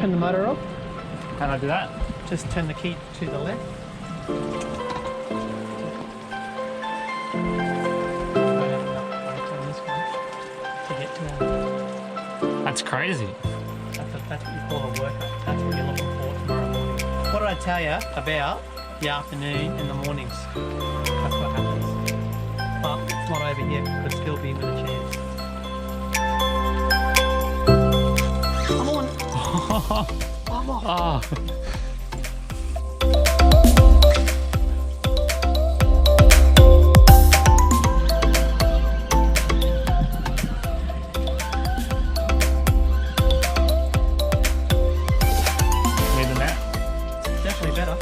Turn the motor off. How do I do that? Just turn the key to the left. To get to That's crazy. that's what you call a workout. That's what you're looking for tomorrow morning. What did I tell you about the afternoon and the mornings? That's what happens. But it's not over yet. Could still be with a chance. Come on. Come on. Oh. Definitely better.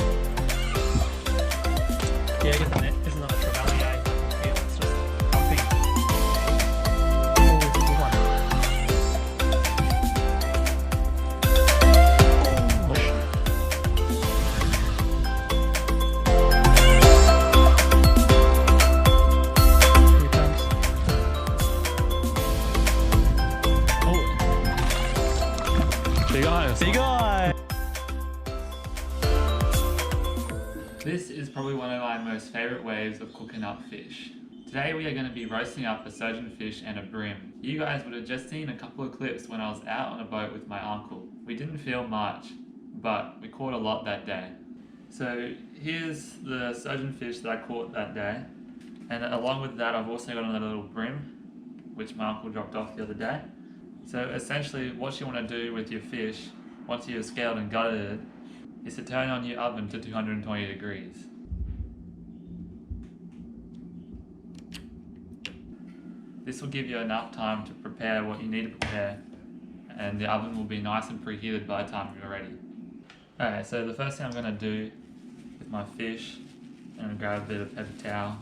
Yeah, get the net. It's not a Trevalier. It's just pumping. Oh, it's a good one. Here it comes. Oh. Big eyes. Big eye. This is probably one of my most favourite ways of cooking up fish. Today we are going to be roasting up a surgeonfish and a bream. You guys would have just seen a couple of clips when I was out on a boat with my uncle. We didn't film much, but we caught a lot that day. So here's the surgeonfish that I caught that day, and along with that I've also got another little bream, which my uncle dropped off the other day. So essentially what you want to do with your fish, once you've scaled and gutted it, is to turn on your oven to 220 degrees. This will give you enough time to prepare what you need to prepare, and the oven will be nice and preheated by the time you're ready. Alright, so the first thing I'm going to do with my fish, I'm going to grab a bit of paper towel.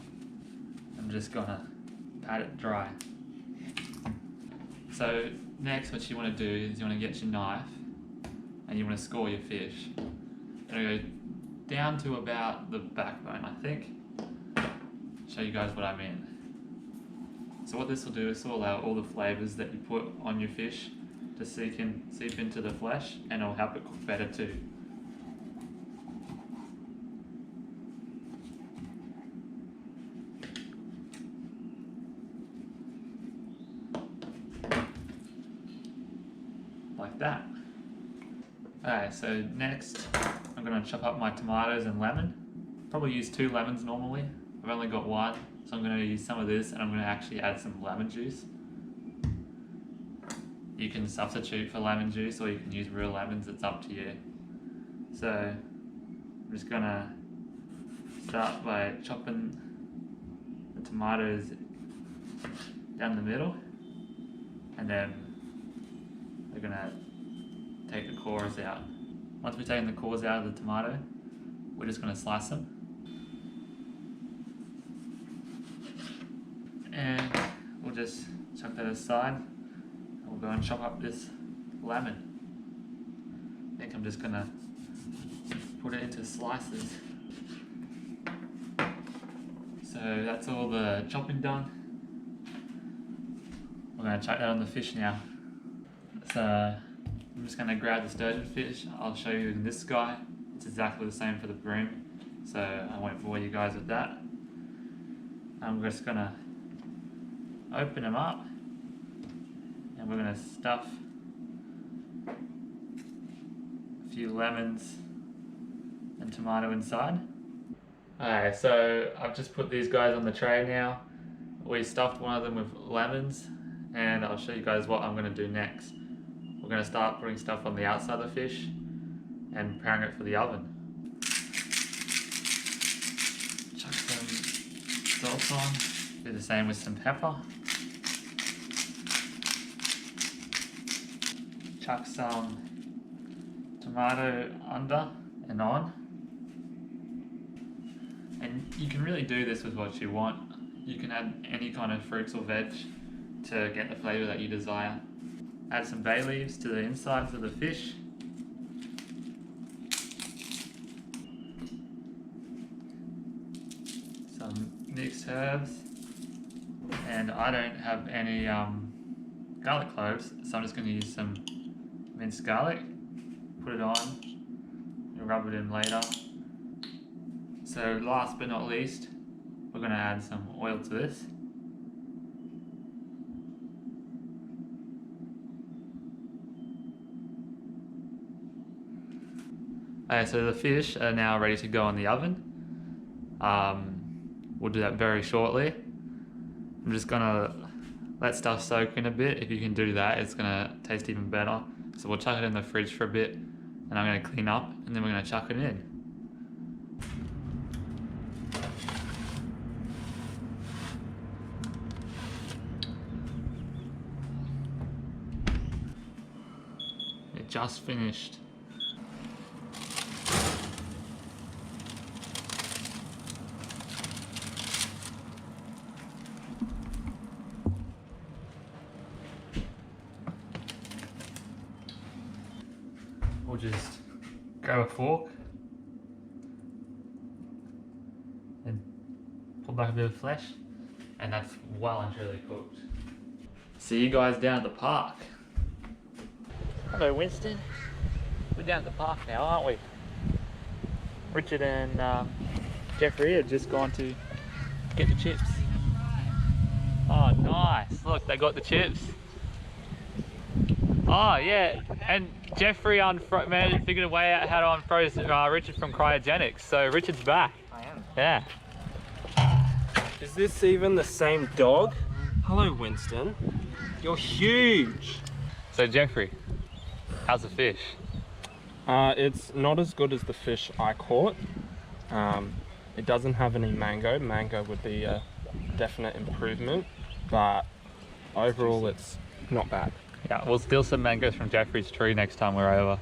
I'm just going to pat it dry. So next what you want to do is you want to get your knife and you want to score your fish. I'm going to go down to about the backbone, I think. Show you guys what I mean. So what this will do is will allow all the flavours that you put on your fish to seep into the flesh, and it'll help it cook better too. Like that. Alright, so next I'm going to chop up my tomatoes and lemon. Probably use 2 lemons normally. I've only got 1, so I'm going to use some of this and I'm going to actually add some lemon juice. You can substitute for lemon juice or you can use real lemons, it's up to you. So I'm just going to start by chopping the tomatoes down the middle, and then we're going to take the cores out. Once we've taken the cores out of the tomato, we're just going to slice them. And we'll just chuck that aside. And we'll go and chop up this lemon. I think I'm just going to put it into slices. So that's all the chopping done. We're going to chuck that on the fish now. So I'm just going to grab the sturgeonfish. I'll show you in this guy. It's exactly the same for the bream, so I won't bore you guys with that. I'm just going to open them up, and we're going to stuff a few lemons and tomato inside. Alright, so I've just put these guys on the tray now. We stuffed one of them with lemons, and I'll show you guys what I'm going to do next. We're going to start putting stuff on the outside of the fish and preparing it for the oven. Chuck some salt on, do the same with some pepper. Chuck some tomato under and on. And you can really do this with what you want. You can add any kind of fruits or veg to get the flavour that you desire. Add some bay leaves to the insides of the fish. Some mixed herbs. And I don't have any garlic cloves, so I'm just going to use some minced garlic. put it on. You'll rub it in later. So last but not least, we're going to add some oil to this. Okay, so the fish are now ready to go in the oven. We'll do that very shortly. I'm just gonna let stuff soak in a bit. If you can do that, it's gonna taste even better. So we'll chuck it in the fridge for a bit, and I'm gonna clean up, and then we're gonna chuck it in. It just finished. We'll just grab a fork and pull back a bit of flesh, and that's well and truly cooked. See you guys down at the park. Hello Winston. We're down at the park now, aren't we? Richard and Jeffrey have just gone to get the chips. Oh nice, look they got the chips. Oh yeah, and Jeffrey figured a way out how to unfroze Richard from cryogenics, so Richard's back. I am. Yeah. Is this even the same dog? Hello, Winston. You're huge. So Jeffrey, how's the fish? It's not as good as the fish I caught. It doesn't have any mango. Mango would be a definite improvement, but overall it's not bad. Yeah, we'll steal some mangoes from Jeffrey's tree next time we're over.